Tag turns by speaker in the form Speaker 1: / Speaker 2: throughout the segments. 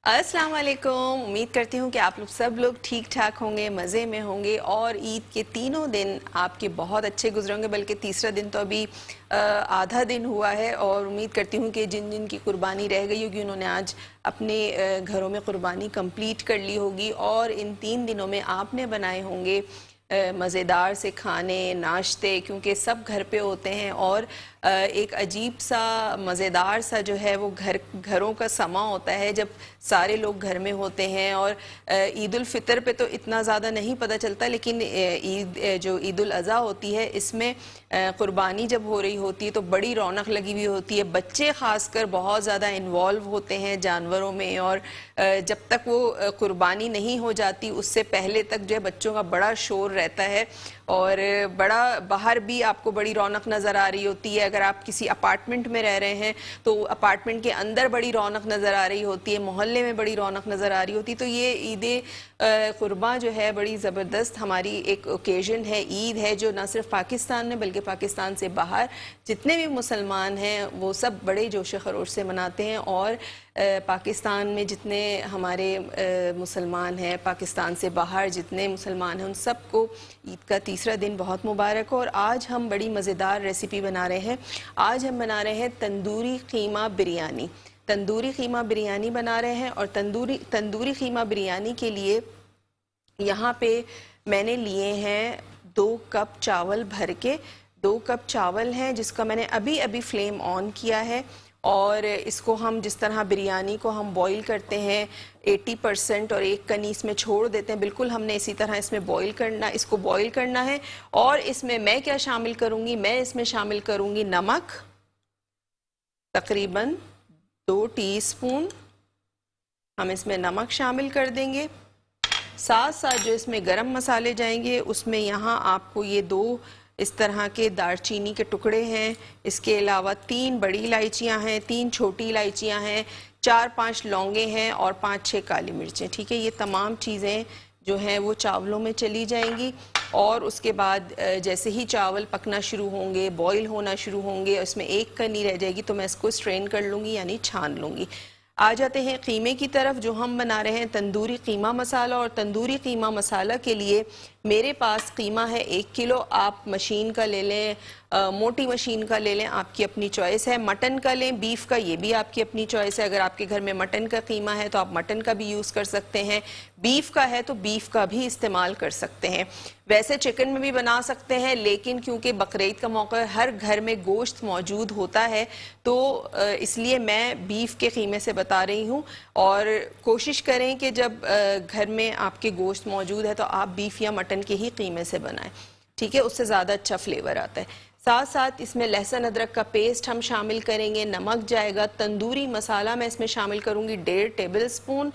Speaker 1: अस्सलाम वालेकुम। उम्मीद करती हूँ कि आप सब लोग ठीक ठाक होंगे, मज़े में होंगे और ईद के तीनों दिन आपके बहुत अच्छे गुजरेंगे। बल्कि तीसरा दिन तो अभी आधा दिन हुआ है और उम्मीद करती हूँ कि जिन जिन की कुर्बानी रह गई होगी उन्होंने आज अपने घरों में कुर्बानी कंप्लीट कर ली होगी और इन 3 दिनों में आपने बनाए होंगे मज़ेदार से खाने नाश्ते, क्योंकि सब घर पे होते हैं और एक अजीब सा मज़ेदार सा जो है वो घरों का समा होता है जब सारे लोग घर में होते हैं। और ईद उल फितर पे तो इतना ज़्यादा नहीं पता चलता, लेकिन जो ईद उल अज़हा होती है इसमें कुर्बानी जब हो रही होती है तो बड़ी रौनक लगी हुई होती है। बच्चे ख़ासकर बहुत ज़्यादा इन्वॉल्व होते हैं जानवरों में और जब तक वो कुर्बानी नहीं हो जाती उससे पहले तक जो है बच्चों का बड़ा शोर रहता है और बड़ा बाहर भी आपको बड़ी रौनक नज़र आ रही होती है। अगर आप किसी अपार्टमेंट में रह रहे हैं तो अपार्टमेंट के अंदर बड़ी रौनक नज़र आ रही होती है, मोहल्ले में बड़ी रौनक नज़र आ रही होती है। तो ये ईद कुर्बान जो है बड़ी ज़बरदस्त हमारी एक ओकेजन है, ईद है जो न सिर्फ पाकिस्तान में बल्कि पाकिस्तान से बाहर जितने भी मुसलमान हैं वो सब बड़े जोश खरोश से मनाते हैं। और पाकिस्तान में जितने हमारे मुसलमान हैं, पाकिस्तान से बाहर जितने मुसलमान हैं, उन सबको ईद का तीसरा दिन बहुत मुबारक हो। और आज हम बड़ी मज़ेदार रेसिपी बना रहे हैं। आज हम बना रहे हैं तंदूरी कीमा बिरयानी। तंदूरी कीमा बिरयानी बना रहे हैं और तंदूरी कीमा बिरयानी के लिए यहाँ पे मैंने लिए हैं 2 कप चावल भर के। 2 कप चावल हैं जिसका मैंने अभी अभी फ्लेम ऑन किया है और इसको हम जिस तरह बिरयानी को हम बॉईल करते हैं 80% और एक कनी इसमें छोड़ देते हैं, बिल्कुल हमने इसी तरह इसमें इसको बॉईल करना है। और इसमें मैं क्या शामिल करूँगी, मैं इसमें शामिल करूँगी नमक, तकरीबन 2 टीस्पून हम इसमें नमक शामिल कर देंगे। साथ साथ जो इसमें गरम मसाले जाएंगे उसमें यहाँ आपको ये 2 इस तरह के दालचीनी के टुकड़े हैं, इसके अलावा 3 बड़ी इलायचियाँ हैं, 3 छोटी इलायचियाँ हैं, 4-5 लौंगे हैं और 5-6 काली मिर्चें। ठीक है, ये तमाम चीज़ें जो हैं वो चावलों में चली जाएंगी। और उसके बाद जैसे ही चावल पकना शुरू होंगे, बॉईल होना शुरू होंगे, इसमें एक कनी रह जाएगी तो मैं इसको स्ट्रेन कर लूँगी यानी छान लूँगी। आ जाते हैं कीमे की तरफ। जो हम बना रहे हैं तंदूरी कीमा मसाला, और तंदूरी कीमा मसाला के लिए मेरे पास कीमा है 1 किलो। आप मशीन का ले लें, मोटी मशीन का ले लें, आपकी अपनी चॉइस है। मटन का लें, बीफ का, ये भी आपकी अपनी चॉइस है। अगर आपके घर में मटन का कीमा है तो आप मटन का भी यूज़ कर सकते हैं, बीफ का है तो बीफ का भी इस्तेमाल कर सकते हैं। वैसे चिकन में भी बना सकते हैं, लेकिन क्योंकि बकरीद का मौका हर घर में गोश्त मौजूद होता है तो इसलिए मैं बीफ के कीमे से बता रही हूँ। और कोशिश करें कि जब घर में आपके गोश्त मौजूद है तो आप बीफ या मटन के ही कीमे से बनाएं, ठीक है, उससे ज़्यादा अच्छा फ्लेवर आता है। साथ साथ इसमें लहसुन अदरक का पेस्ट हम शामिल करेंगे, नमक जाएगा, तंदूरी मसाला मैं इसमें शामिल करूँगी 1.5 टेबल स्पून।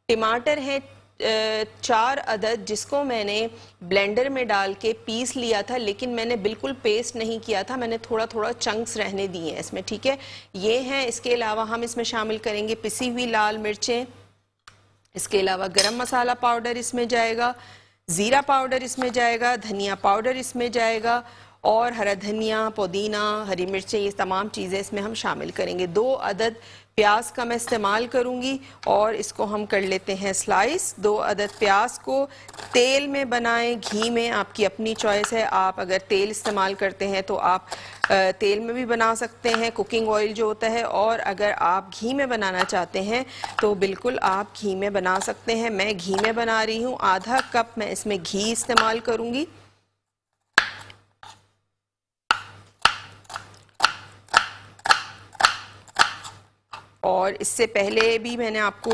Speaker 1: टमाटर है 4 अदद जिसको मैंने ब्लेंडर में डाल के पीस लिया था, लेकिन मैंने बिल्कुल पेस्ट नहीं किया था, मैंने थोड़ा थोड़ा चंक्स रहने दिए हैं इसमें, ठीक है, ये हैं। इसके अलावा हम इसमें शामिल करेंगे पिसी हुई लाल मिर्चें, इसके अलावा गरम मसाला पाउडर इसमें जाएगा, ज़ीरा पाउडर इसमें जाएगा, धनिया पाउडर इसमें जाएगा और हरा धनिया, पुदीना, हरी मिर्चें, ये तमाम चीज़ें इसमें हम शामिल करेंगे। 2 अदद प्याज का मैं इस्तेमाल करूंगी और इसको हम कर लेते हैं स्लाइस। 2 अदद प्याज को तेल में बनाएं, घी में, आपकी अपनी चॉइस है। आप अगर तेल इस्तेमाल करते हैं तो आप तेल में भी बना सकते हैं, कुकिंग ऑयल जो होता है, और अगर आप घी में बनाना चाहते हैं तो बिल्कुल आप घी में बना सकते हैं। मैं घी में बना रही हूँ, आधा कप मैं इसमें घी इस्तेमाल करूंगी। और इससे पहले भी मैंने आपको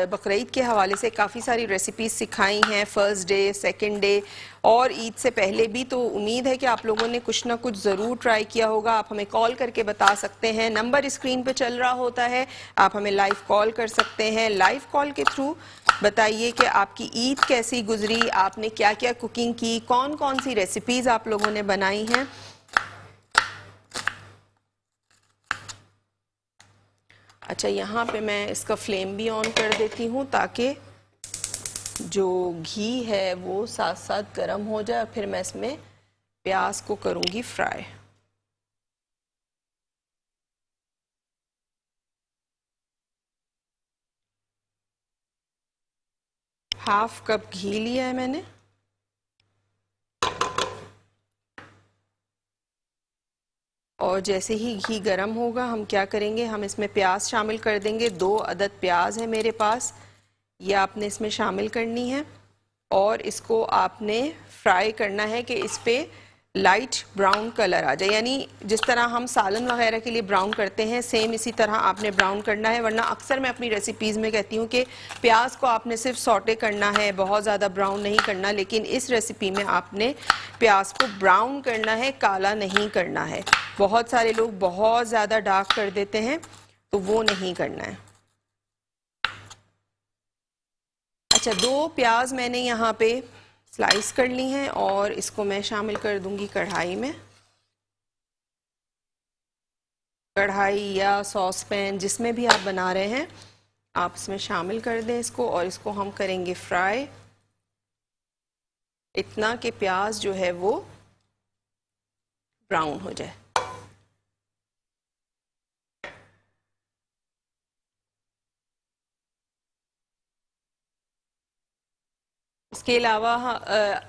Speaker 1: बकरीद के हवाले से काफ़ी सारी रेसिपीज़ सिखाई हैं, फर्स्ट डे, सेकंड डे और ईद से पहले भी। तो उम्मीद है कि आप लोगों ने कुछ ना कुछ ज़रूर ट्राई किया होगा। आप हमें कॉल करके बता सकते हैं, नंबर स्क्रीन पे चल रहा होता है, आप हमें लाइव कॉल कर सकते हैं। लाइव कॉल के थ्रू बताइए कि आपकी ईद कैसी गुजरी, आपने क्या क्या कुकिंग की, कौन कौन सी रेसिपीज़ आप लोगों ने बनाई हैं। अच्छा, यहाँ पे मैं इसका फ्लेम भी ऑन कर देती हूँ ताकि जो घी है वो साथ साथ गर्म हो जाए और फिर मैं इसमें प्याज को करूँगी फ्राई। हाफ कप घी लिया है मैंने। और जैसे ही घी गर्म होगा हम क्या करेंगे, हम इसमें प्याज शामिल कर देंगे। 2 अदद प्याज है मेरे पास, ये आपने इसमें शामिल करनी है और इसको आपने फ्राई करना है कि इस पर लाइट ब्राउन कलर आ जाए, यानी जिस तरह हम सालन वगैरह के लिए ब्राउन करते हैं सेम इसी तरह आपने ब्राउन करना है। वरना अक्सर मैं अपनी रेसिपीज़ में कहती हूँ कि प्याज को आपने सिर्फ सौटे करना है, बहुत ज़्यादा ब्राउन नहीं करना, लेकिन इस रेसिपी में आपने प्याज को ब्राउन करना है, काला नहीं करना है। बहुत सारे लोग बहुत ज़्यादा डार्क कर देते हैं, तो वो नहीं करना है। अच्छा, 2 प्याज मैंने यहाँ पे स्लाइस कर ली हैं और इसको मैं शामिल कर दूंगी कढ़ाई में। कढ़ाई या सॉस पैन जिसमें भी आप बना रहे हैं आप इसमें शामिल कर दें इसको, और इसको हम करेंगे फ्राई इतना कि प्याज जो है वो ब्राउन हो जाए। इसके अलावा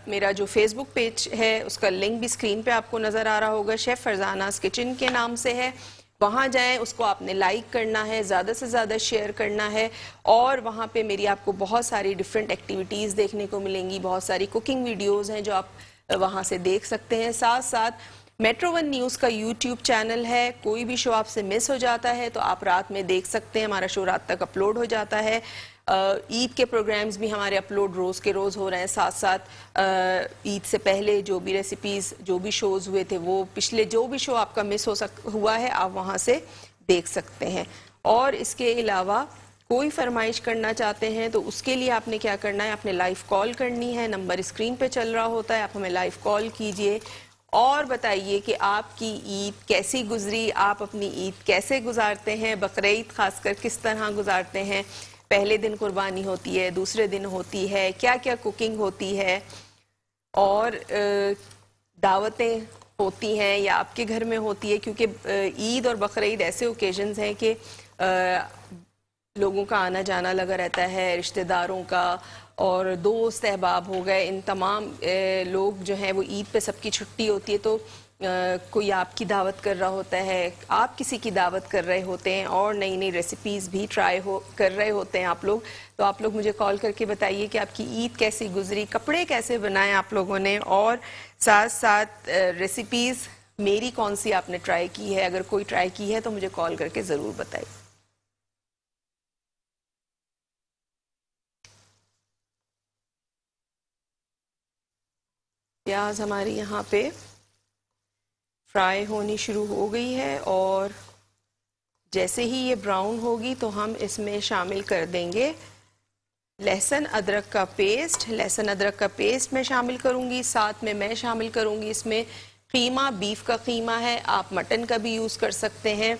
Speaker 1: मेरा जो फेसबुक पेज है उसका लिंक भी स्क्रीन पे आपको नज़र आ रहा होगा, शेफ़ फरजानास किचन के नाम से है। वहाँ जाएं, उसको आपने लाइक करना है, ज़्यादा से ज़्यादा शेयर करना है, और वहाँ पे मेरी आपको बहुत सारी डिफरेंट एक्टिविटीज़ देखने को मिलेंगी, बहुत सारी कुकिंग वीडियोज़ हैं जो आप वहाँ से देख सकते हैं। साथ साथ मेट्रो वन न्यूज़ का यूट्यूब चैनल है, कोई भी शो आपसे मिस हो जाता है तो आप रात में देख सकते हैं, हमारा शो रात तक अपलोड हो जाता है। ईद के प्रोग्राम्स भी हमारे अपलोड रोज़ के रोज़ हो रहे हैं। साथ साथ ईद से पहले जो भी रेसिपीज़, जो भी शोज़ हुए थे, वो पिछले जो भी शो आपका मिस हुआ है आप वहाँ से देख सकते हैं। और इसके अलावा कोई फरमाइश करना चाहते हैं तो उसके लिए आपने क्या करना है, आपने लाइव कॉल करनी है, नंबर स्क्रीन पे चल रहा होता है, आप हमें लाइव कॉल कीजिए और बताइए कि आपकी ईद कैसी गुजरी, आप अपनी ईद कैसे गुजारते हैं, बकरीद खासकर किस तरह गुजारते हैं, पहले दिन कुर्बानी होती है, दूसरे दिन होती है, क्या क्या कुकिंग होती है, और दावतें होती हैं या आपके घर में होती है, क्योंकि ईद और बकरीद ऐसे ओकेजन्स हैं कि लोगों का आना जाना लगा रहता है, रिश्तेदारों का, और दोस्त अहबाब हो गए, इन तमाम लोग जो हैं वो ईद पे सबकी छुट्टी होती है, तो कोई आपकी दावत कर रहा होता है, आप किसी की दावत कर रहे होते हैं, और नई नई रेसिपीज़ भी ट्राई कर रहे होते हैं आप लोग। तो आप लोग मुझे कॉल करके बताइए कि आपकी ईद कैसी गुजरी, कपड़े कैसे बनाए आप लोगों ने, और साथ साथ रेसिपीज़ मेरी कौन सी आपने ट्राई की है। अगर कोई ट्राई की है तो मुझे कॉल करके ज़रूर बताइए। प्याज हमारी यहाँ पे फ्राई होनी शुरू हो गई है, और जैसे ही ये ब्राउन होगी तो हम इसमें शामिल कर देंगे लहसुन अदरक का पेस्ट। लहसुन अदरक का पेस्ट मैं शामिल करूँगी, साथ में मैं शामिल करूँगी इसमें कीमा, बीफ का कीमा है, आप मटन का भी यूज़ कर सकते हैं,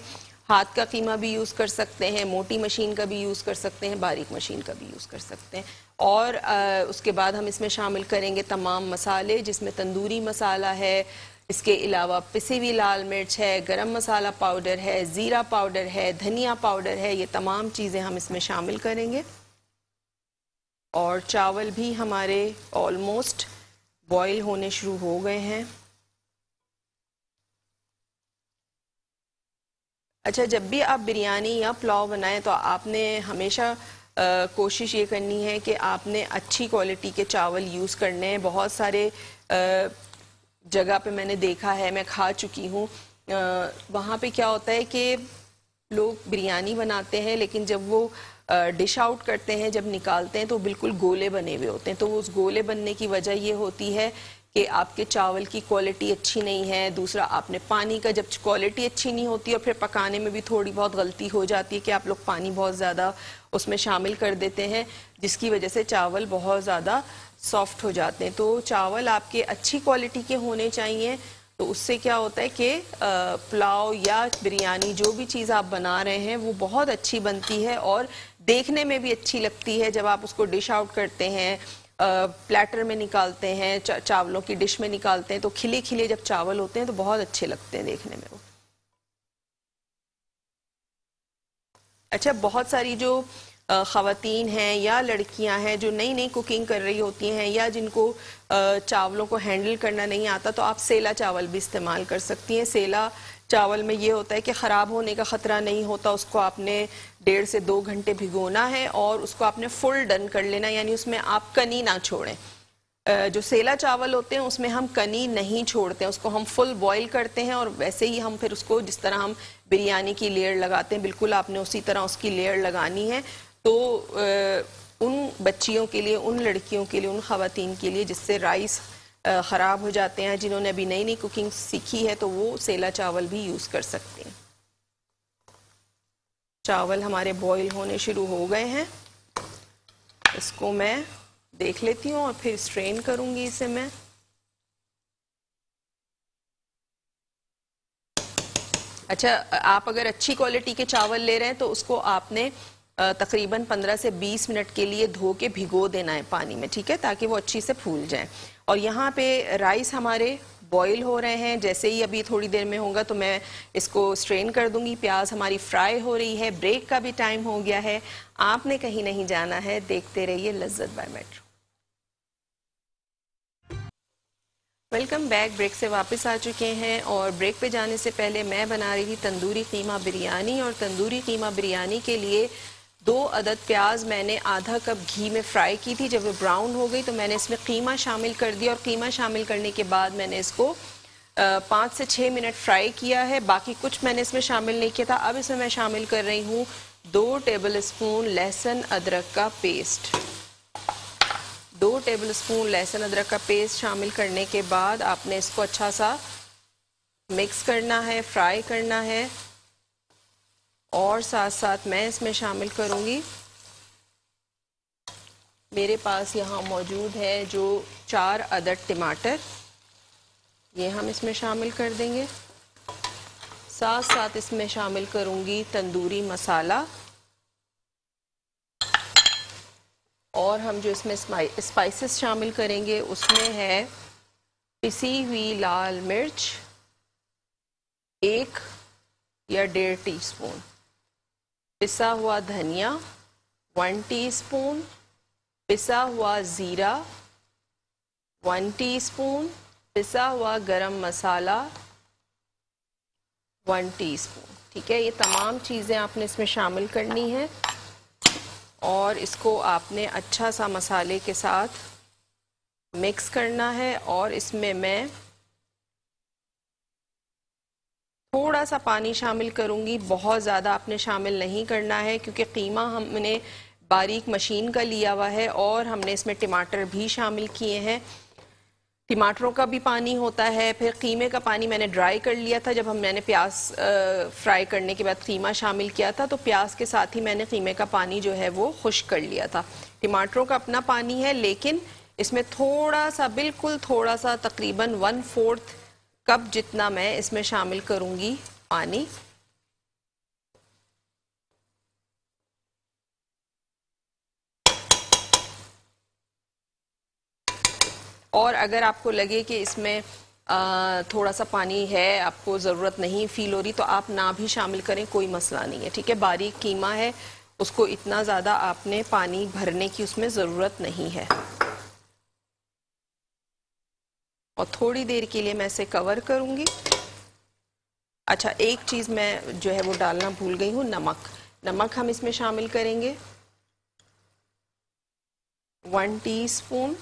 Speaker 1: हाथ का कीमा भी यूज़ कर सकते हैं, मोटी मशीन का भी यूज़ कर सकते हैं, बारीक मशीन का भी यूज़ कर सकते हैं। और उसके बाद हम इसमें शामिल करेंगे तमाम मसाले, जिसमें तंदूरी मसाला है, इसके अलावा पिसी हुई लाल मिर्च है, गरम मसाला पाउडर है, ज़ीरा पाउडर है, धनिया पाउडर है, ये तमाम चीज़ें हम इसमें शामिल करेंगे। और चावल भी हमारे ऑलमोस्ट बॉईल होने शुरू हो गए हैं। अच्छा, जब भी आप बिरयानी या पुलाव बनाएं तो आपने हमेशा कोशिश ये करनी है कि आपने अच्छी क्वालिटी के चावल यूज़ करने हैं। बहुत सारे जगह पे मैंने देखा है, मैं खा चुकी हूँ, वहाँ पे क्या होता है कि लोग बिरयानी बनाते हैं, लेकिन जब वो डिश आउट करते हैं, जब निकालते हैं तो बिल्कुल गोले बने हुए होते हैं। तो उस गोले बनने की वजह ये होती है कि आपके चावल की क्वालिटी अच्छी नहीं है। दूसरा, आपने पानी का, जब क्वालिटी अच्छी नहीं होती और फिर पकाने में भी थोड़ी बहुत गलती हो जाती है कि आप लोग पानी बहुत ज़्यादा उसमें शामिल कर देते हैं, जिसकी वजह से चावल बहुत ज़्यादा सॉफ्ट हो जाते हैं। तो चावल आपके अच्छी क्वालिटी के होने चाहिए। तो उससे क्या होता है कि पुलाव या बिरयानी, जो भी चीज़ आप बना रहे हैं, वो बहुत अच्छी बनती है और देखने में भी अच्छी लगती है। जब आप उसको डिश आउट करते हैं, प्लेटर में निकालते हैं, चावलों की डिश में निकालते हैं, तो खिले खिले जब चावल होते हैं तो बहुत अच्छे लगते हैं देखने में वो। अच्छा, बहुत सारी जो ख़वातीन हैं या लड़कियां हैं जो नई नई कुकिंग कर रही होती हैं या जिनको चावलों को हैंडल करना नहीं आता, तो आप सेला चावल भी इस्तेमाल कर सकती हैं। सेला चावल में ये होता है कि ख़राब होने का ख़तरा नहीं होता। उसको आपने 1.5 से 2 घंटे भिगोना है और उसको आपने फुल डन कर लेना, यानी उसमें आप कनी ना छोड़ें। जो सेला चावल होते हैं उसमें हम कनी नहीं छोड़ते हैं, उसको हम फुल बॉईल करते हैं और वैसे ही हम फिर उसको जिस तरह हम बिरयानी की लेयर लगाते हैं बिल्कुल आपने उसी तरह उसकी लेयर लगानी है। तो उन बच्चियों के लिए, उन लड़कियों के लिए, उन ख़वातीन के लिए जिससे राइस ख़राब हो जाते हैं, जिन्होंने अभी नई नई कुकिंग सीखी है, तो वो सेला चावल भी यूज़ कर सकते हैं। चावल हमारे बॉईल होने शुरू हो गए हैं, इसको मैं देख लेती हूँ और फिर स्ट्रेन करूँगी इसे मैं। अच्छा, आप अगर अच्छी क्वालिटी के चावल ले रहे हैं तो उसको आपने तकरीबन 15 से 20 मिनट के लिए धो के भिगो देना है पानी में, ठीक है, ताकि वो अच्छी से फूल जाए। और यहाँ पे राइस हमारे बॉईल हो रहे हैं, जैसे ही अभी थोड़ी देर में होगा तो मैं इसको स्ट्रेन कर दूंगी। प्याज हमारी फ्राई हो रही है, ब्रेक का भी टाइम हो गया है। आपने कहीं नहीं जाना है, देखते रहिए Lazzat by Metro. Welcome back. Break से वापस आ चुके हैं और ब्रेक पे जाने से पहले मैं बना रही थी तंदूरी कीमा बिरयानी, और तंदूरी कीमा बिरयानी के लिए 2 अदद प्याज मैंने आधा कप घी में फ्राई की थी। जब वो ब्राउन हो गई तो मैंने इसमें कीमा शामिल कर दिया और कीमा शामिल करने के बाद मैंने इसको 5 से 6 मिनट फ्राई किया है। बाकी कुछ मैंने इसमें शामिल नहीं किया था। अब इसमें मैं शामिल कर रही हूँ 2 टेबल स्पून लहसुन अदरक का पेस्ट। 2 टेबल स्पून लहसुन अदरक का पेस्ट शामिल करने के बाद आपने इसको अच्छा सा मिक्स करना है, फ्राई करना है। और साथ साथ मैं इसमें शामिल करूंगी, मेरे पास यहाँ मौजूद है जो 4 अदद टमाटर, ये हम इसमें शामिल कर देंगे। साथ साथ इसमें शामिल करूंगी तंदूरी मसाला, और हम जो इसमें स्पाइसेस शामिल करेंगे उसमें है पिसी हुई लाल मिर्च 1 या 1.5 टीस्पून, पिसा हुआ धनिया 1 टीस्पून, पिसा हुआ ज़ीरा 1 टीस्पून, पिसा हुआ गरम मसाला 1 टीस्पून। ठीक है, ये तमाम चीज़ें आपने इसमें शामिल करनी है और इसको आपने अच्छा सा मसाले के साथ मिक्स करना है। और इसमें मैं थोड़ा सा पानी शामिल करूंगी, बहुत ज़्यादा आपने शामिल नहीं करना है क्योंकि कीमा हमने बारीक मशीन का लिया हुआ है और हमने इसमें टमाटर भी शामिल किए हैं। टमाटरों का भी पानी होता है, फिर कीमे का पानी मैंने ड्राई कर लिया था। जब मैंने प्याज फ्राई करने के बाद कीमा शामिल किया था तो प्याज के साथ ही मैंने कीमे का पानी जो है वो खुश्क कर लिया था। टमाटरों का अपना पानी है, लेकिन इसमें थोड़ा सा, बिल्कुल थोड़ा सा, तकरीबन 1/4 कप जितना मैं इसमें शामिल करूंगी पानी। और अगर आपको लगे कि इसमें थोड़ा सा पानी है, आपको ज़रूरत नहीं फील हो रही, तो आप ना भी शामिल करें, कोई मसला नहीं है। ठीक है, बारीक कीमा है, उसको इतना ज़्यादा आपने पानी भरने की उसमें ज़रूरत नहीं है। और थोड़ी देर के लिए मैं इसे कवर करूंगी। अच्छा, एक चीज़ मैं जो है वो डालना भूल गई हूँ, नमक। नमक हम इसमें शामिल करेंगे 1 टीस्पून।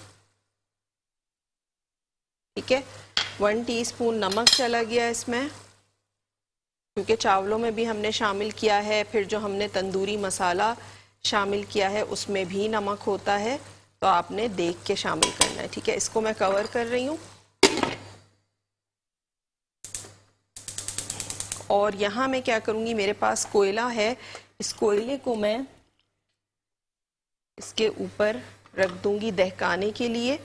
Speaker 1: ठीक है, 1 टीस्पून नमक चला गया इसमें, क्योंकि चावलों में भी हमने शामिल किया है, फिर जो हमने तंदूरी मसाला शामिल किया है उसमें भी नमक होता है, तो आपने देख के शामिल करना है। ठीक है, इसको मैं कवर कर रही हूँ। और यहाँ मैं क्या करूँगी, मेरे पास कोयला है, इस कोयले को मैं इसके ऊपर रख दूँगी दहकाने के लिए,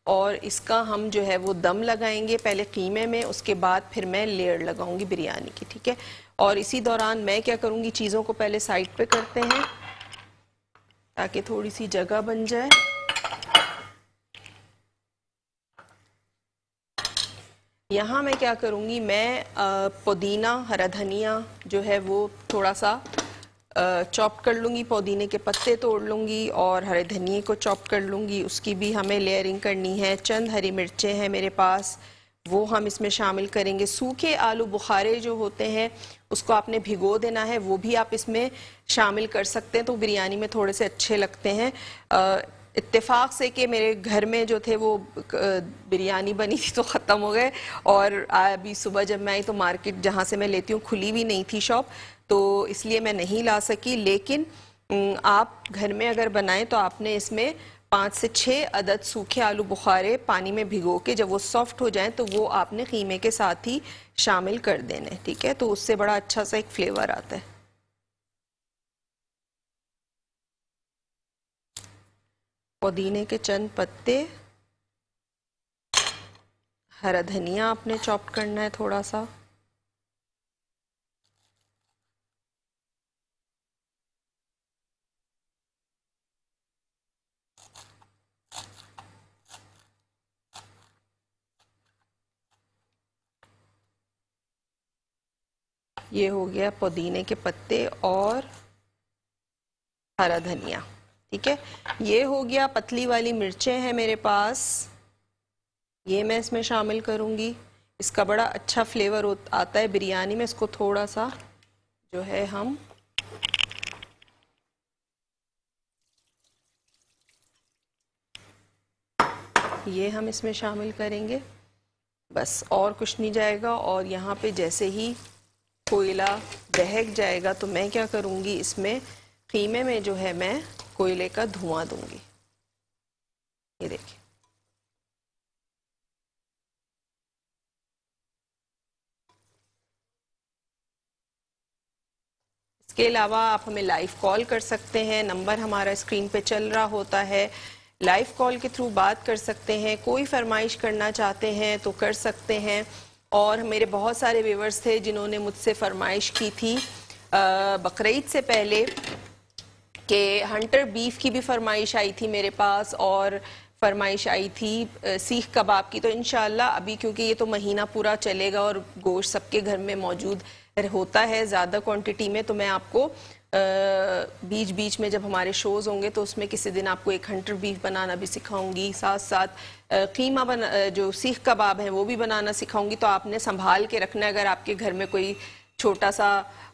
Speaker 1: और इसका हम जो है वो दम लगाएंगे, पहले कीमे में, उसके बाद फिर मैं लेयर लगाऊंगी बिरयानी की। ठीक है, और इसी दौरान मैं क्या करूँगी, चीज़ों को पहले साइड पे करते हैं ताकि थोड़ी सी जगह बन जाए। यहाँ मैं क्या करूँगी, मैं पुदीना, हरा धनिया जो है वो थोड़ा सा चॉप कर लूँगी, पुदीने के पत्ते तोड़ लूँगी और हरे धनिए को चॉप कर लूँगी, उसकी भी हमें लेयरिंग करनी है। चंद हरी मिर्चें हैं मेरे पास, वो हम इसमें शामिल करेंगे। सूखे आलू बुखारे जो होते हैं उसको आपने भिगो देना है, वो भी आप इसमें शामिल कर सकते हैं, तो बिरयानी में थोड़े से अच्छे लगते हैं। इत्तेफाक से कि मेरे घर में जो थे वो बिरयानी बनी थी तो ख़त्म हो गए, और अभी सुबह जब मैं आई तो मार्केट जहाँ से मैं लेती हूँ खुली भी नहीं थी शॉप, तो इसलिए मैं नहीं ला सकी। लेकिन आप घर में अगर बनाएं तो आपने इसमें 5 से 6 अदद सूखे आलू बुखारे पानी में भिगो के जब वो सॉफ्ट हो जाएं तो वो आपने कीमे के साथ ही शामिल कर देने, ठीक है, तो उससे बड़ा अच्छा सा एक फ्लेवर आता है। पुदीने के चंद पत्ते, हरा धनिया आपने चॉप करना है थोड़ा सा, ये हो गया पुदीने के पत्ते और हरा धनिया, ठीक है। ये हो गया, पतली वाली मिर्चें हैं मेरे पास, ये मैं इसमें शामिल करूंगी। इसका बड़ा अच्छा फ्लेवर आता है बिरयानी में। इसको थोड़ा सा जो है हम ये हम इसमें शामिल करेंगे, बस और कुछ नहीं जाएगा। और यहाँ पे जैसे ही कोयला दहक जाएगा तो मैं क्या करूँगी, इसमें कीमे में जो है मैं कोयले का धुआं दूंगी। ये देखिए, इसके अलावा आप हमें लाइव कॉल कर सकते हैं, नंबर हमारा स्क्रीन पे चल रहा होता है, लाइव कॉल के थ्रू बात कर सकते हैं। कोई फरमाइश करना चाहते हैं तो कर सकते हैं। और मेरे बहुत सारे व्यूअर्स थे जिन्होंने मुझसे फरमाइश की थी बकरीद से पहले कि हंटर बीफ की भी फरमाइश आई थी मेरे पास, और फरमाइश आई थी सीख कबाब की। तो इंशाल्लाह अभी क्योंकि ये तो महीना पूरा चलेगा और गोश्त सबके घर में मौजूद होता है ज़्यादा क्वांटिटी में, तो मैं आपको बीच बीच में जब हमारे शोज़ होंगे तो उसमें किसी दिन आपको एक हंटर बीफ बनाना भी सिखाऊंगी, साथ साथ कीमा जो सीख कबाब है वो भी बनाना सिखाऊंगी। तो आपने संभाल के रखना है, अगर आपके घर में कोई छोटा सा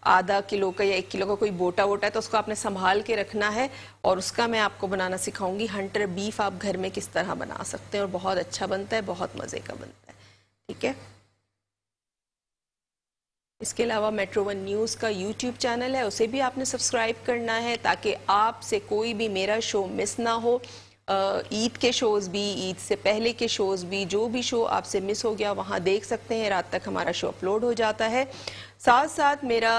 Speaker 1: आधा किलो का या 1 किलो का कोई बोटा वोटा है तो उसको आपने संभाल के रखना है, और उसका मैं आपको बनाना सिखाऊंगी। हंटर बीफ आप घर में किस तरह बना सकते हैं और बहुत अच्छा बनता है, बहुत मज़े का बनता है, ठीक है। इसके अलावा मेट्रो वन न्यूज़ का यूट्यूब चैनल है, उसे भी आपने सब्सक्राइब करना है ताकि आपसे कोई भी मेरा शो मिस ना हो। ईद के शोज़ भी, ईद से पहले के शोज़ भी, जो भी शो आपसे मिस हो गया वहाँ देख सकते हैं। रात तक हमारा शो अपलोड हो जाता है। साथ साथ मेरा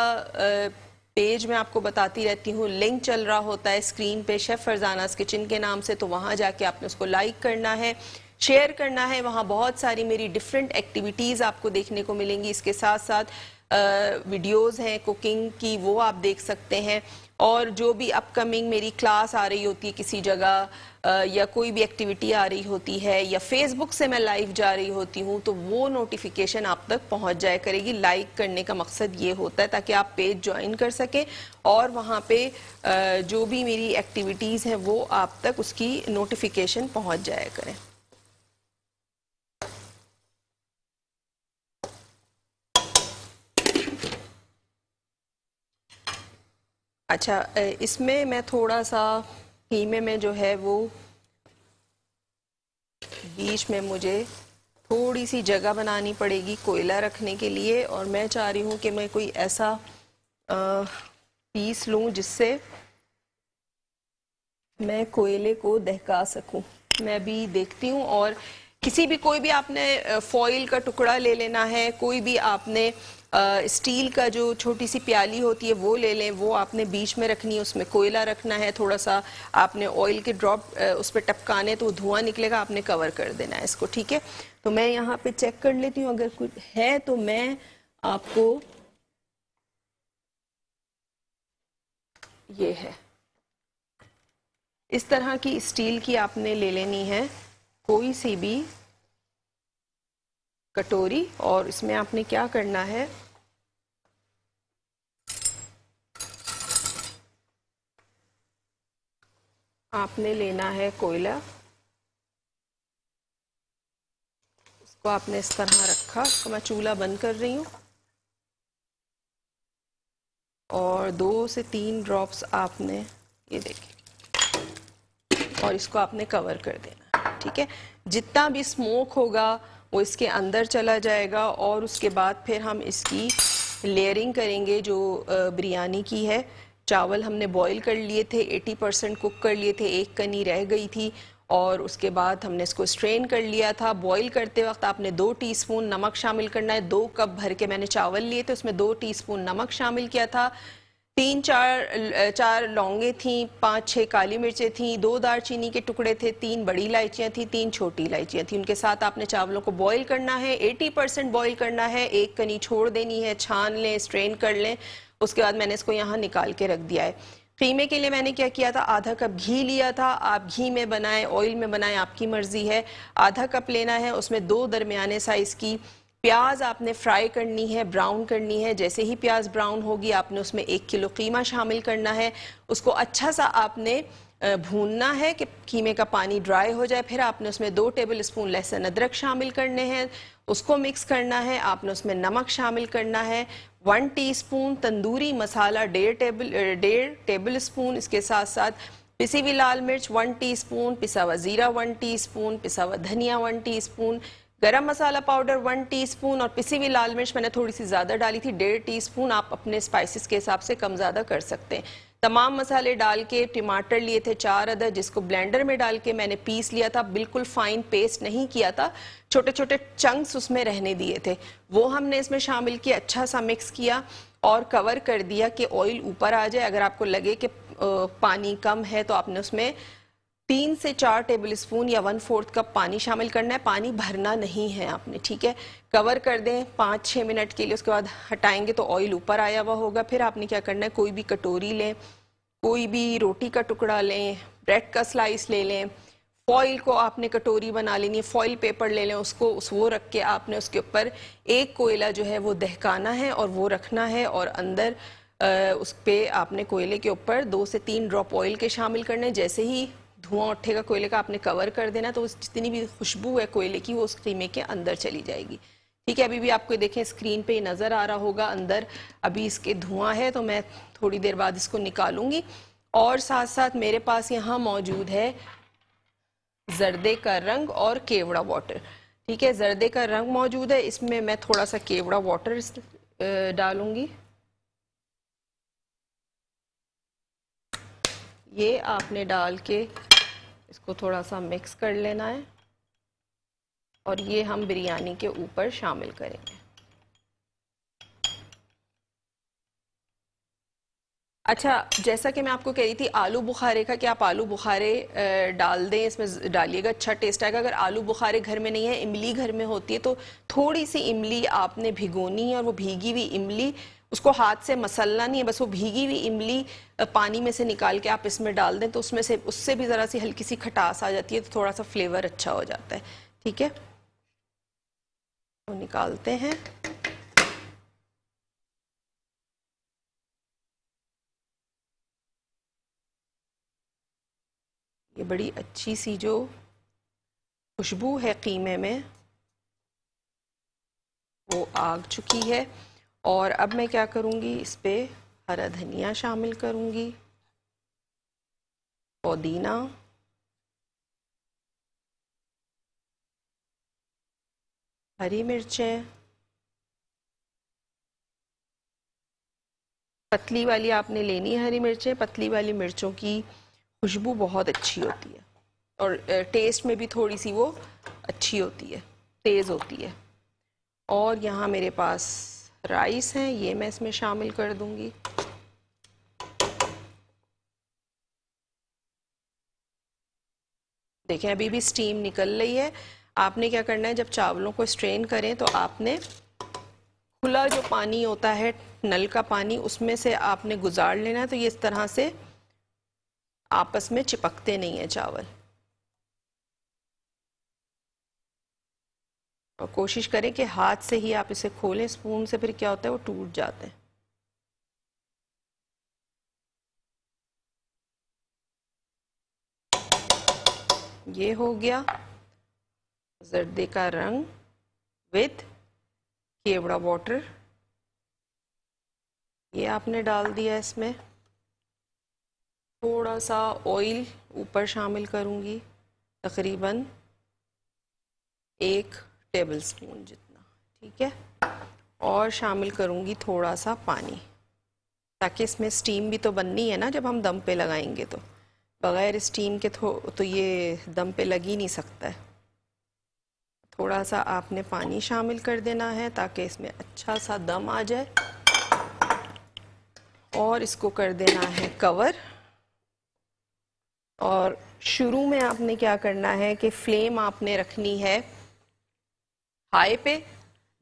Speaker 1: पेज मैं आपको बताती रहती हूँ, लिंक चल रहा होता है स्क्रीन पे शेफ़ फरजानास किचन के नाम से, तो वहाँ जाके आपने उसको लाइक करना है, शेयर करना है। वहाँ बहुत सारी मेरी डिफरेंट एक्टिविटीज़ आपको देखने को मिलेंगी। इसके साथ साथ वीडियोज़ हैं कुकिंग की, वो आप देख सकते हैं। और जो भी अपकमिंग मेरी क्लास आ रही होती है किसी जगह, या कोई भी एक्टिविटी आ रही होती है, या फेसबुक से मैं लाइव जा रही होती हूँ, तो वो नोटिफिकेशन आप तक पहुँच जाया करेगी। लाइक करने का मकसद ये होता है ताकि आप पेज ज्वाइन कर सकें और वहाँ पे जो भी मेरी एक्टिविटीज़ हैं वो आप तक उसकी नोटिफिकेशन पहुँच जाया करें। अच्छा, इसमें मैं थोड़ा सा कीमे में जो है वो बीच में मुझे थोड़ी सी जगह बनानी पड़ेगी कोयला रखने के लिए, और मैं चाह रही हूँ कि मैं कोई ऐसा पीस लूँ जिससे मैं कोयले को दहका सकूँ। मैं भी देखती हूँ, और किसी भी कोई भी आपने फॉइल का टुकड़ा ले लेना है, कोई भी आपने स्टील का जो छोटी सी प्याली होती है वो ले लें, वो आपने बीच में रखनी है, उसमें कोयला रखना है, थोड़ा सा आपने ऑयल के ड्रॉप उस पर टपकाने तो धुआं निकलेगा, आपने कवर कर देना है इसको, ठीक है। तो मैं यहाँ पे चेक कर लेती हूँ, अगर कुछ है तो मैं आपको, ये है इस तरह की स्टील की आपने ले लेनी है कोई सी भी कटोरी, और इसमें आपने क्या करना है, आपने लेना है कोयला, उसको आपने इस तरह रखा। इसको मैं चूल्हा बंद कर रही हूँ और 2 से 3 ड्रॉप्स आपने, ये देखिए, और इसको आपने कवर कर देना। ठीक है, जितना भी स्मोक होगा वो इसके अंदर चला जाएगा और उसके बाद फिर हम इसकी लेयरिंग करेंगे जो बिरयानी की है। चावल हमने बॉईल कर लिए थे, 80% कुक कर लिए थे, एक कनी रह गई थी और उसके बाद हमने इसको स्ट्रेन कर लिया था। बॉईल करते वक्त आपने 2 टीस्पून नमक शामिल करना है। 2 कप भर के मैंने चावल लिए थे, उसमें 2 टीस्पून नमक शामिल किया था। 3-4 लौंगे थी, 5-6 काली मिर्चें थी, 2 दालचीनी के टुकड़े थे, 3 बड़ी इलायचियाँ थी, 3 छोटी इलायचियाँ थी। उनके साथ आपने चावलों को बॉईल करना है, 80% बॉईल करना है, एक कनी छोड़ देनी है, छान लें, स्ट्रेन कर लें। उसके बाद मैंने इसको यहाँ निकाल के रख दिया है। कीमे के लिए मैंने क्या किया था, आधा कप घी लिया था। आप घी में बनाएं, ऑयल में बनाएं, आपकी मर्जी है। आधा कप लेना है, उसमें 2 दरमियाने साइज की प्याज आपने फ्राई करनी है, ब्राउन करनी है। जैसे ही प्याज ब्राउन होगी आपने उसमें 1 किलो कीमा शामिल करना है। उसको अच्छा सा आपने भूनना है कि कीमे का पानी ड्राई हो जाए। फिर आपने उसमें 2 टेबल स्पून लहसुन अदरक शामिल करने हैं, उसको मिक्स करना है। आपने उसमें नमक शामिल करना है, 1 teaspoon tandoori masala, 1.5 table spoon. इसके साथ साथ पिसी हुई लाल मिर्च 1 टीस्पून, पिसा हुआ जीरा 1 टीस्पून, पिसा हुआ धनिया 1 टीस्पून, गरम मसाला पाउडर 1 टीस्पून और पिसी हुई लाल मिर्च मैंने थोड़ी सी ज़्यादा डाली थी, 1.5 टीस्पून। आप अपने स्पाइसेस के हिसाब से कम ज़्यादा कर सकते हैं। तमाम मसाले डाल के, टमाटर लिए थे 4 अदद, जिसको ब्लेंडर में डाल के मैंने पीस लिया था। बिल्कुल फाइन पेस्ट नहीं किया था, छोटे छोटे चंक्स उसमें रहने दिए थे, वो हमने इसमें शामिल किया। अच्छा सा मिक्स किया और कवर कर दिया कि ऑयल ऊपर आ जाए। अगर आपको लगे कि पानी कम है तो आपने उसमें 3 से 4 टेबल स्पून या 1/4 कप पानी शामिल करना है। पानी भरना नहीं है आपने, ठीक है। कवर कर दें 5-6 मिनट के लिए, उसके बाद हटाएंगे तो ऑयल ऊपर आया हुआ होगा। फिर आपने क्या करना है, कोई भी कटोरी लें, कोई भी रोटी का टुकड़ा लें, ब्रेड का स्लाइस ले लें, फॉइल को आपने कटोरी बना लेनी है, फॉइल पेपर ले लें, उसको वो रख के आपने उसके ऊपर एक कोयला जो है वो दहकाना है और वो रखना है और अंदर उस पर आपने कोयले के ऊपर 2 से 3 ड्रॉप ऑयल के शामिल करने। जैसे ही धुआं उठेगा कोयले का, आपने कवर कर देना, तो जितनी भी खुशबू है कोयले की वो उस कीमे के अंदर चली जाएगी। ठीक है, अभी भी आपको देखें स्क्रीन पे नज़र आ रहा होगा अंदर अभी इसके धुआं है, तो मैं थोड़ी देर बाद इसको निकालूंगी। और साथ साथ मेरे पास यहाँ मौजूद है जर्दे का रंग और केवड़ा वाटर। ठीक है, जर्दे का रंग मौजूद है, इसमें मैं थोड़ा सा केवड़ा वाटर डालूंगी। ये आपने डाल के इसको थोड़ा सा मिक्स कर लेना है और ये हम बिरयानी के ऊपर शामिल करेंगे। अच्छा, जैसा कि मैं आपको कह रही थी आलू बुखारे का, कि आप आलू बुखारे डाल दें, इसमें डालिएगा, अच्छा टेस्ट आएगा। अगर आलू बुखारे घर में नहीं है, इमली घर में होती है, तो थोड़ी सी इमली आपने भिगोनी है और वो भीगी हुई इमली, उसको हाथ से मसलना नहीं है, बस वो भीगी हुई इमली पानी में से निकाल के आप इसमें डाल दें, तो उसमें से उससे भी ज़रा सी हल्की सी खटास आ जाती है, तो थोड़ा सा फ्लेवर अच्छा हो जाता है। ठीक है, तो निकालते हैं। ये बड़ी अच्छी सी जो खुशबू है कीमे में वो आग चुकी है। और अब मैं क्या करूँगी, इस पे हरा धनिया शामिल करूँगी, पुदीना, हरी मिर्चें, पतली वाली आपने लेनी है हरी मिर्चें। पतली वाली मिर्चों की खुशबू बहुत अच्छी होती है और टेस्ट में भी थोड़ी सी वो अच्छी होती है, तेज़ होती है। और यहाँ मेरे पास राइस हैं, ये मैं इसमें शामिल कर दूंगी। देखें अभी भी स्टीम निकल रही है। आपने क्या करना है, जब चावलों को स्ट्रेन करें तो आपने खुला जो पानी होता है, नल का पानी, उसमें से आपने गुजार लेना है, तो ये इस तरह से आपस में चिपकते नहीं है चावल। और कोशिश करें कि हाथ से ही आप इसे खोलें, स्पून से फिर क्या होता है वो टूट जाते हैं। ये हो गया जर्दे का रंग विद केवड़ा वाटर, ये आपने डाल दिया। इसमें थोड़ा सा ऑयल ऊपर शामिल करूंगी, तकरीबन 1 टेबलस्पून जितना, ठीक है। और शामिल करूंगी थोड़ा सा पानी, ताकि इसमें स्टीम भी तो बननी है ना जब हम दम पे लगाएंगे, तो बगैर स्टीम के तो ये दम पे लग ही नहीं सकता है। थोड़ा सा आपने पानी शामिल कर देना है ताकि इसमें अच्छा सा दम आ जाए, और इसको कर देना है कवर। और शुरू में आपने क्या करना है कि फ्लेम आपने रखनी है हाई पे,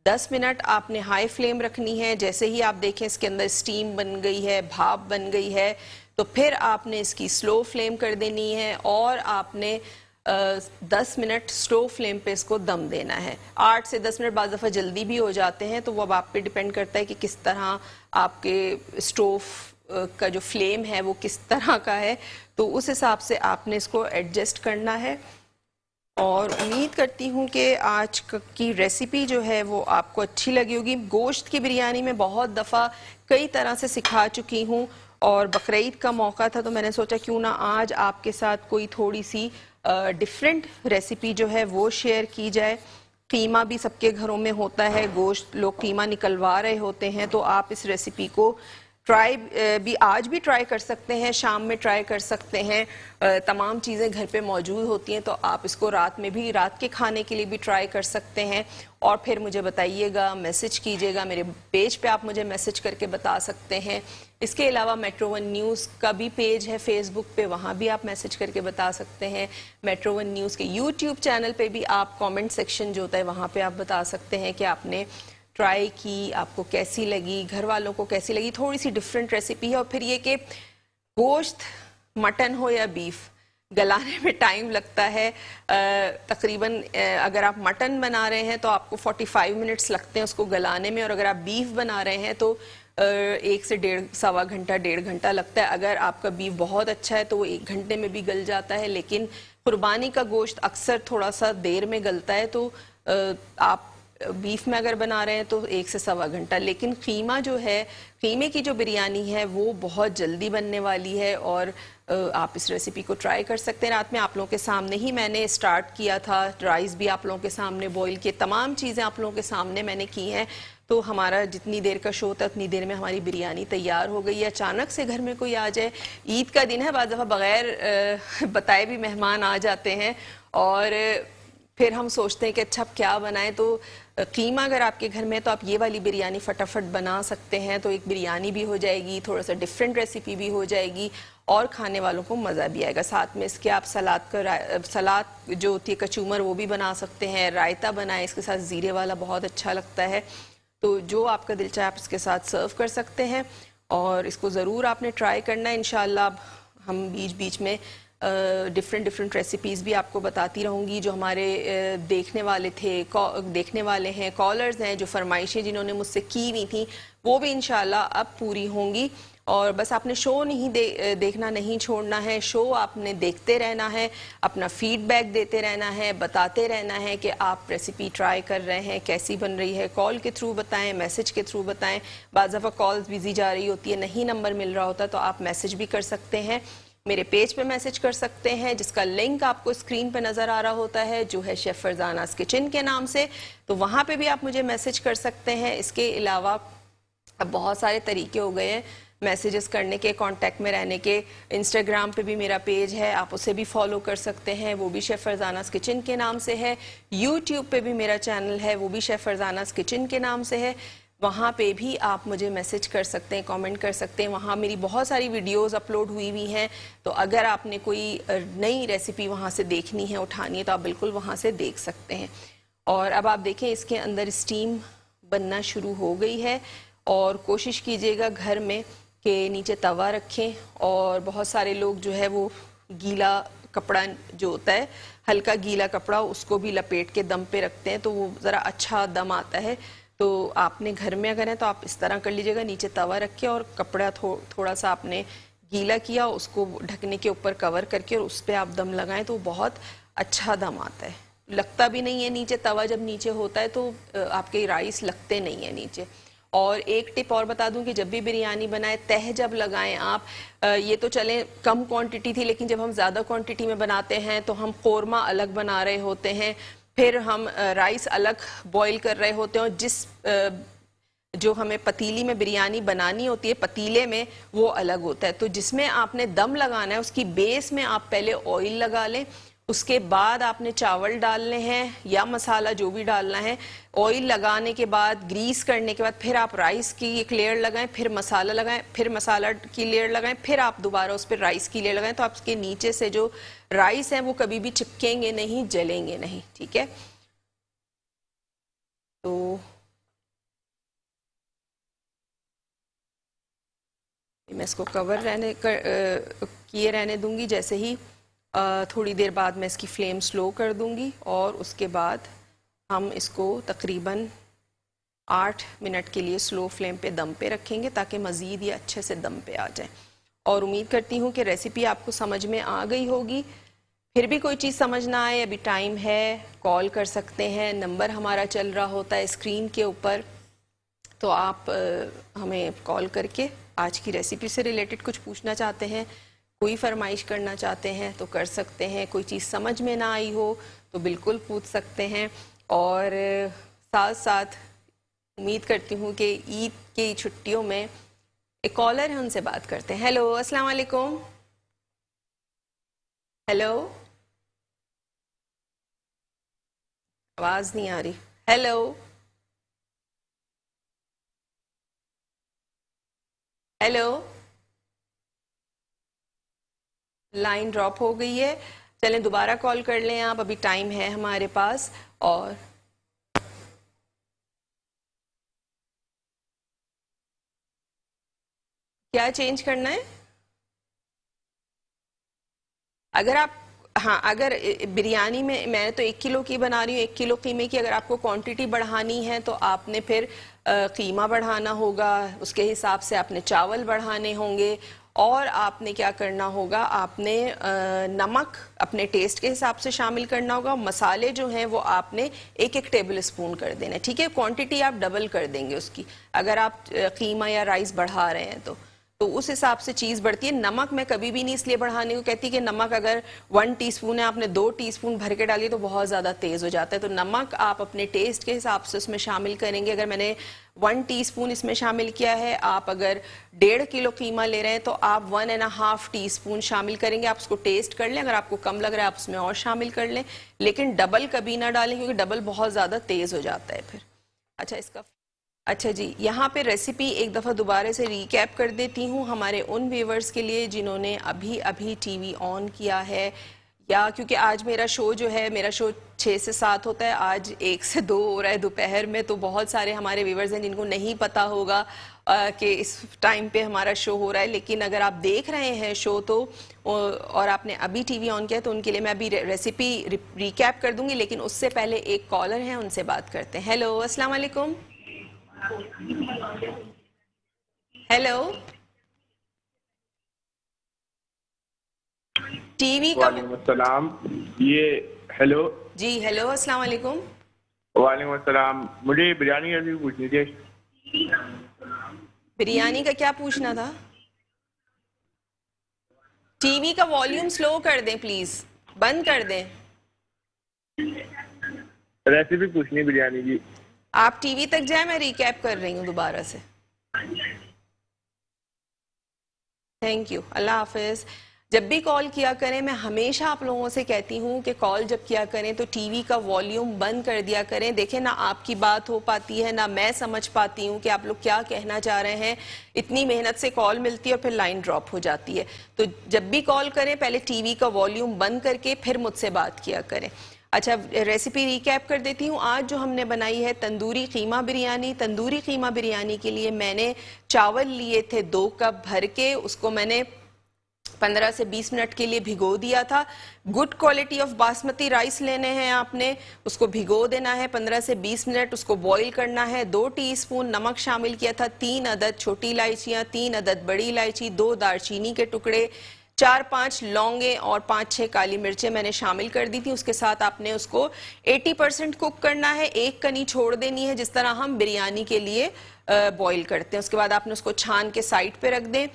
Speaker 1: 10 मिनट आपने हाई फ्लेम रखनी है। जैसे ही आप देखें इसके अंदर स्टीम बन गई है, भाप बन गई है, तो फिर आपने इसकी स्लो फ्लेम कर देनी है और आपने 10 मिनट स्लो फ्लेम पे इसको दम देना है। 8 से 10 मिनट बाद दफ़ा जल्दी भी हो जाते हैं, तो वो अब आप पे डिपेंड करता है कि किस तरह आपके स्टोव का जो फ्लेम है वो किस तरह का है, तो उस हिसाब से आपने इसको एडजस्ट करना है। और उम्मीद करती हूँ कि आज की रेसिपी जो है वो आपको अच्छी लगी होगी। गोश्त की बिरयानी में बहुत दफ़ा कई तरह से सिखा चुकी हूँ, और बकरीद का मौका था तो मैंने सोचा क्यों ना आज आपके साथ कोई थोड़ी सी डिफरेंट रेसिपी जो है वो शेयर की जाए। कीमा भी सबके घरों में होता है, गोश्त लोग कीमा निकलवा रहे होते हैं, तो आप इस रेसिपी को ट्राई भी आज भी ट्राई कर सकते हैं, शाम में ट्राई कर सकते हैं। तमाम चीज़ें घर पे मौजूद होती हैं, तो आप इसको रात में भी, रात के खाने के लिए भी ट्राई कर सकते हैं। और फिर मुझे बताइएगा, मैसेज कीजिएगा, मेरे पेज पे आप मुझे मैसेज करके बता सकते हैं। इसके अलावा मेट्रो वन न्यूज़ का भी पेज है फेसबुक पे, वहाँ भी आप मैसेज करके बता सकते हैं। मेट्रो वन न्यूज़ के यूट्यूब चैनल पे भी आप कमेंट सेक्शन जो होता है वहाँ पे आप बता सकते हैं कि आपने ट्राई की, आपको कैसी लगी, घर वालों को कैसी लगी। थोड़ी सी डिफरेंट रेसिपी है। और फिर ये कि गोश्त मटन हो या बीफ, गलाने में टाइम लगता है। तकरीबन अगर आप मटन बना रहे हैं तो आपको 45 मिनट्स लगते हैं उसको गलाने में, और अगर आप बीफ बना रहे हैं तो 1 से 1.5 घंटा लगता है। अगर आपका बीफ बहुत अच्छा है तो वो 1 घंटे में भी गल जाता है, लेकिन कुर्बानी का गोश्त अक्सर थोड़ा सा देर में गलता है, तो आप बीफ में अगर बना रहे हैं तो 1 से 1.25 घंटा। लेकिन कीमा जो है, कीमे की जो बिरयानी है वो बहुत जल्दी बनने वाली है, और आप इस रेसिपी को ट्राई कर सकते हैं। रात में आप लोगों के सामने ही मैंने स्टार्ट किया था, राइस भी आप लोगों के सामने बॉईल किए, तमाम चीज़ें आप लोगों के सामने मैंने की हैं। तो हमारा जितनी देर का शो था उतनी देर में हमारी बिरयानी तैयार हो गई है। अचानक से घर में कोई आ जाए, ईद का दिन है, बाद दफ़ा बग़ैर बताए भी मेहमान आ जाते हैं, और फिर हम सोचते हैं कि अच्छा अब क्या बनाएं। तो कीमा अगर आपके घर में है तो आप ये वाली बिरयानी फटाफट बना सकते हैं, तो एक बिरयानी भी हो जाएगी, थोड़ा सा डिफरेंट रेसिपी भी हो जाएगी, और खाने वालों को मज़ा भी आएगा। साथ में इसके आप सलाद जो होती है कचूमर वो भी बना सकते हैं, रायता बनाएं इसके साथ, ज़ीरे वाला बहुत अच्छा लगता है। तो जो आपका दिल चाहे आप इसके साथ सर्व कर सकते हैं, और इसको ज़रूर आपने ट्राई करना है। इंशाल्लाह हम बीच बीच में डिफरेंट रेसिपीज़ भी आपको बताती रहूँगी। जो हमारे देखने वाले हैं, कॉलर्स हैं, जो फरमाइशें जिन्होंने मुझसे की हुई थी, वो भी इंशाल्लाह अब पूरी होंगी। और बस आपने शो नहीं देखना नहीं छोड़ना है, शो आपने देखते रहना है, अपना फीडबैक देते रहना है, बताते रहना है कि आप रेसिपी ट्राई कर रहे हैं, कैसी बन रही है। कॉल के थ्रू बताएं, मैसेज के थ्रू बताएं। बाज़ दफ़ा कॉल्स बिजी जा रही होती है, नहीं नंबर मिल रहा होता, तो आप मैसेज भी कर सकते हैं, मेरे पेज पे मैसेज कर सकते हैं, जिसका लिंक आपको स्क्रीन पे नज़र आ रहा होता है, जो है शेफ फरजानास किचन के नाम से। तो वहाँ पे भी आप मुझे मैसेज कर सकते हैं। इसके अलावा अब बहुत सारे तरीके हो गए हैं मैसेजेस करने के, कांटेक्ट में रहने के। इंस्टाग्राम पे भी मेरा पेज है, आप उसे भी फॉलो कर सकते हैं, वो भी शेफ फरजानास किचन के नाम से है। यूट्यूब पे भी मेरा चैनल है, वो भी शेफ फरजानास किचन के नाम से है। वहाँ पे भी आप मुझे मैसेज कर सकते हैं, कमेंट कर सकते हैं। वहाँ मेरी बहुत सारी वीडियोस अपलोड हुई हैं, तो अगर आपने कोई नई रेसिपी वहाँ से देखनी है, उठानी है, तो आप बिल्कुल वहाँ से देख सकते हैं। और अब आप देखें इसके अंदर स्टीम बनना शुरू हो गई है, और कोशिश कीजिएगा घर में कि नीचे तवा रखें, और बहुत सारे लोग जो है वो गीला कपड़ा जो होता है, हल्का गीला कपड़ा, उसको भी लपेट के दम पे रखते हैं, तो वो ज़रा अच्छा दम आता है। तो आपने घर में अगर है तो आप इस तरह कर लीजिएगा, नीचे तवा रख के और कपड़ा थोड़ा सा आपने गीला किया, उसको ढकने के ऊपर कवर करके और उस पर आप दम लगाएं तो बहुत अच्छा दम आता है, लगता भी नहीं है नीचे। तवा जब नीचे होता है तो आपके राइस लगते नहीं है नीचे। और एक टिप और बता दूं कि जब भी बिरयानी बनाए तह जब लगाएं आप, ये तो चलें कम क्वांटिटी थी, लेकिन जब हम ज़्यादा क्वांटिटी में बनाते हैं तो हम कोरमा अलग बना रहे होते हैं, फिर हम राइस अलग बॉईल कर रहे होते हैं, और जिस जो हमें पतीली में बिरयानी बनानी होती है पतीले में, वो अलग होता है। तो जिसमें आपने दम लगाना है उसकी बेस में आप पहले ऑयल लगा लें, उसके बाद आपने चावल डालने हैं या मसाला जो भी डालना है। ऑयल लगाने के बाद, ग्रीस करने के बाद फिर आप राइस की एक लेयर लगाएं, फिर मसाला लगाएं, फिर मसाला की लेयर लगाएं, फिर आप दोबारा उस पर राइस की लेयर लगाएं। तो आपके नीचे से जो राइस हैं वो कभी भी चिपकेंगे नहीं, जलेंगे नहीं, ठीक है। तो मैं इसको कवर किए रहने दूंगी। जैसे ही थोड़ी देर बाद मैं इसकी फ्लेम स्लो कर दूंगी और उसके बाद हम इसको तकरीबन 8 मिनट के लिए स्लो फ्लेम पे दम पे रखेंगे ताकि मज़ीद ये अच्छे से दम पे आ जाए। और उम्मीद करती हूँ कि रेसिपी आपको समझ में आ गई होगी। फिर भी कोई चीज़ समझ ना आए, अभी टाइम है, कॉल कर सकते हैं, नंबर हमारा चल रहा होता है स्क्रीन के ऊपर, तो आप हमें कॉल करके आज की रेसिपी से रिलेटेड कुछ पूछना चाहते हैं, कोई फरमाइश करना चाहते हैं तो कर सकते हैं, कोई चीज़ समझ में ना आई हो तो बिल्कुल पूछ सकते हैं। और साथ साथ उम्मीद करती हूँ कि ईद की छुट्टियों में एक कॉलर है, उनसे बात करते हैं। हेलो, अस्सलाम वालेकुम। हेलो, आवाज़ नहीं आ रही। हेलो, हेलो, लाइन ड्रॉप हो गई है। चलें दोबारा कॉल कर लें आप, अभी टाइम है हमारे पास। और क्या चेंज करना है? अगर आप, हाँ, अगर बिरयानी में मैं तो 1 किलो की बना रही हूँ, 1 किलो कीमे की, अगर आपको क्वांटिटी बढ़ानी है तो आपने फिर कीमा बढ़ाना होगा, उसके हिसाब से आपने चावल बढ़ाने होंगे, और आपने क्या करना होगा, आपने नमक अपने टेस्ट के हिसाब से शामिल करना होगा। मसाले जो हैं वो आपने 1-1 टेबल स्पून कर देना, ठीक है। क्वांटिटी आप डबल कर देंगे उसकी, अगर आप कीमा या राइस बढ़ा रहे हैं तो उस हिसाब से चीज़ बढ़ती है। नमक मैं कभी भी नहीं इसलिए बढ़ाने को कहती कि नमक अगर 1 टीस्पून है, आपने 2 टीस्पून भर के डाली तो बहुत ज़्यादा तेज़ हो जाता है। तो नमक आप अपने टेस्ट के हिसाब से उसमें शामिल करेंगे। अगर मैंने 1 टीस्पून इसमें शामिल किया है, आप अगर 1.5 किलो कीमा ले रहे हैं तो आप 1.5 टीस्पून शामिल करेंगे। आप उसको टेस्ट कर लें, अगर आपको कम लग रहा है आप उसमें और शामिल कर लें, लेकिन डबल कभी ना डालें क्योंकि डबल बहुत ज़्यादा तेज़ हो जाता है फिर। अच्छा जी, यहाँ पे रेसिपी एक दफ़ा दोबारा से रिकैप कर देती हूँ हमारे उन व्यूवर्स के लिए जिन्होंने अभी अभी टीवी ऑन किया है, या क्योंकि आज मेरा शो जो है, मेरा शो 6 से 7 होता है, आज 1 से 2 हो रहा है दोपहर में। तो बहुत सारे हमारे व्यूवर्स हैं जिनको नहीं पता होगा कि इस टाइम पे हमारा शो हो रहा है, लेकिन अगर आप देख रहे हैं शो तो और आपने अभी टीवी ऑन किया तो उनके लिए मैं अभी रेसिपी रिकैप कर दूंगी, लेकिन उससे पहले एक कॉलर हैं, उनसे बात करते हैं। हेलो, अस्सलाम वालेकुम। हेलो, टीवी का।
Speaker 2: वालेकुम, ये हेलो
Speaker 1: जी, हेलो, अस्सलाम वालेकुम।
Speaker 2: वालेकुम, मुझे बिरयानी की पूछनी थी।
Speaker 1: बिरयानी का क्या पूछना था? टीवी का वॉल्यूम स्लो कर दें प्लीज, बंद कर दें।
Speaker 2: रेसिपी पूछनी बिरयानी की।
Speaker 1: आप टीवी तक जाए, मैं रिकैप कर रही हूँ दोबारा से। थैंक यू, अल्लाह हाफिज। जब भी कॉल किया करें, मैं हमेशा आप लोगों से कहती हूँ कि कॉल जब किया करें तो टीवी का वॉल्यूम बंद कर दिया करें। देखें ना, आपकी बात हो पाती है ना मैं समझ पाती हूँ कि आप लोग क्या कहना चाह रहे हैं। इतनी मेहनत से कॉल मिलती है और फिर लाइन ड्रॉप हो जाती है। तो जब भी कॉल करें पहले टीवी का वॉल्यूम बंद करके फिर मुझसे बात किया करें। अच्छा, रेसिपी रिकैप कर देती हूँ। आज जो हमने बनाई है तंदूरी कीमा बिरयानी। तंदूरी कीमा बिरयानी के लिए मैंने चावल लिए थे 2 कप भर के, उसको मैंने 15 से 20 मिनट के लिए भिगो दिया था। Good quality of basmati rice लेने हैं आपने, उसको भिगो देना है 15 से 20 मिनट, उसको बॉईल करना है। 2 टीस्पून नमक शामिल किया था, 3 अदद छोटी इलायचियाँ, 3 अदद बड़ी इलायची, 2 दालचीनी के टुकड़े, 4-5 लौंगे और 5-6 काली मिर्चें मैंने शामिल कर दी थी। उसके साथ आपने उसको 80% कुक करना है, एक कनी छोड़ देनी है जिस तरह हम बिरयानी के लिए बॉईल करते हैं। उसके बाद आपने उसको छान के साइड पे रख दें।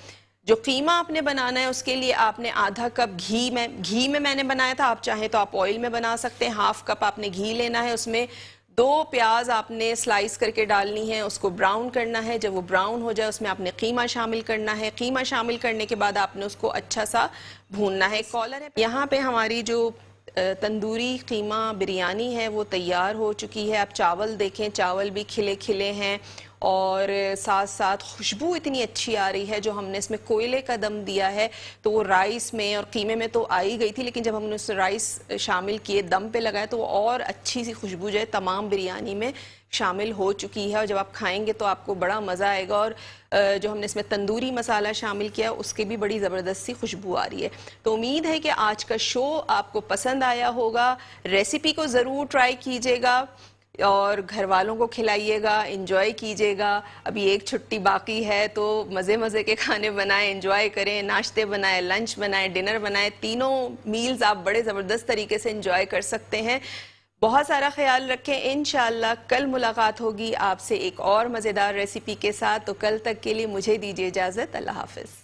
Speaker 1: जो कीमा आपने बनाना है उसके लिए आपने आधा कप घी में मैंने बनाया था, आप चाहें तो आप ऑयल में बना सकते हैं। हाफ कप आपने घी लेना है, उसमें 2 प्याज आपने स्लाइस करके डालनी है, उसको ब्राउन करना है। जब वो ब्राउन हो जाए उसमें आपने कीमा शामिल करना है। कीमा शामिल करने के बाद आपने उसको अच्छा सा भूनना है। कॉलर है यहाँ पे हमारी जो तंदूरी कीमा बिरयानी है वो तैयार हो चुकी है। आप चावल देखें, चावल भी खिले खिले हैं और साथ साथ खुशबू इतनी अच्छी आ रही है। जो हमने इसमें कोयले का दम दिया है तो वो राइस में और कीमे में तो आ ही गई थी, लेकिन जब हमने उस राइस शामिल किए, दम पे लगाया, तो वो और अच्छी सी खुशबू जो है तमाम बिरयानी में शामिल हो चुकी है। और जब आप खाएंगे तो आपको बड़ा मज़ा आएगा। और जो हमने इसमें तंदूरी मसाला शामिल किया उसकी भी बड़ी ज़बरदस्त सी खुशबू आ रही है। तो उम्मीद है कि आज का शो आपको पसंद आया होगा। रेसिपी को ज़रूर ट्राई कीजिएगा और घर वालों को खिलाइएगा, एंजॉय कीजिएगा। अभी एक छुट्टी बाकी है तो मज़े मज़े के खाने बनाएं, एंजॉय करें, नाश्ते बनाएं, लंच बनाएं, डिनर बनाएं। तीनों मील्स आप बड़े ज़बरदस्त तरीके से एंजॉय कर सकते हैं। बहुत सारा ख्याल रखें। इंशाअल्लाह कल मुलाकात होगी आपसे एक और मज़ेदार रेसिपी के साथ। तो कल तक के लिए मुझे दीजिए इजाज़त। अल्लाह हाफ़िज़।